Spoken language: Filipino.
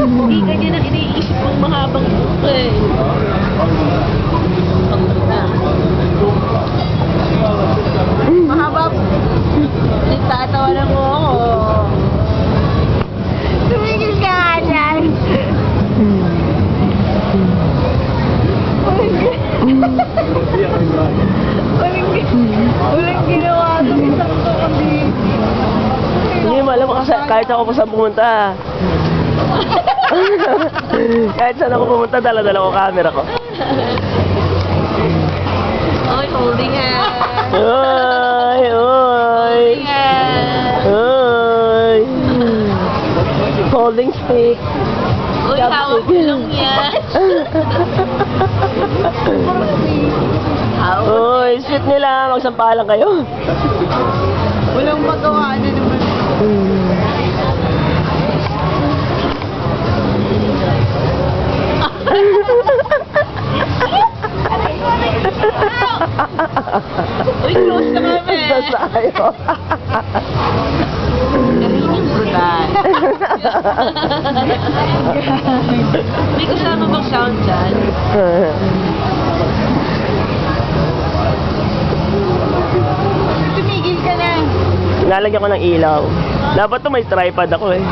Hindi ka niya na iniisip ng mahabang buka eh. Mahaba po. Nagtatawanan mo ako. Tumigil ka nga dyan. Walang ginawa ito. Isang to kami. Hindi mo alam kasi kahit ako pa saan pumunta. Kahit saan ako pumunta, dala-dala ko camera ko. Oy, holding hands. Oy, oy. Holding hands. Oy. Holding stick. Uy, hawak mo lang yan. Uy, sweet nila. Magsampalan kayo. Walang magawa na naman. Uy, close na kami. Basta tayo. Karinig brutal. May kasama bang sound dyan? Lalagyan ko ng ilaw. Dapat to may tripod ako eh.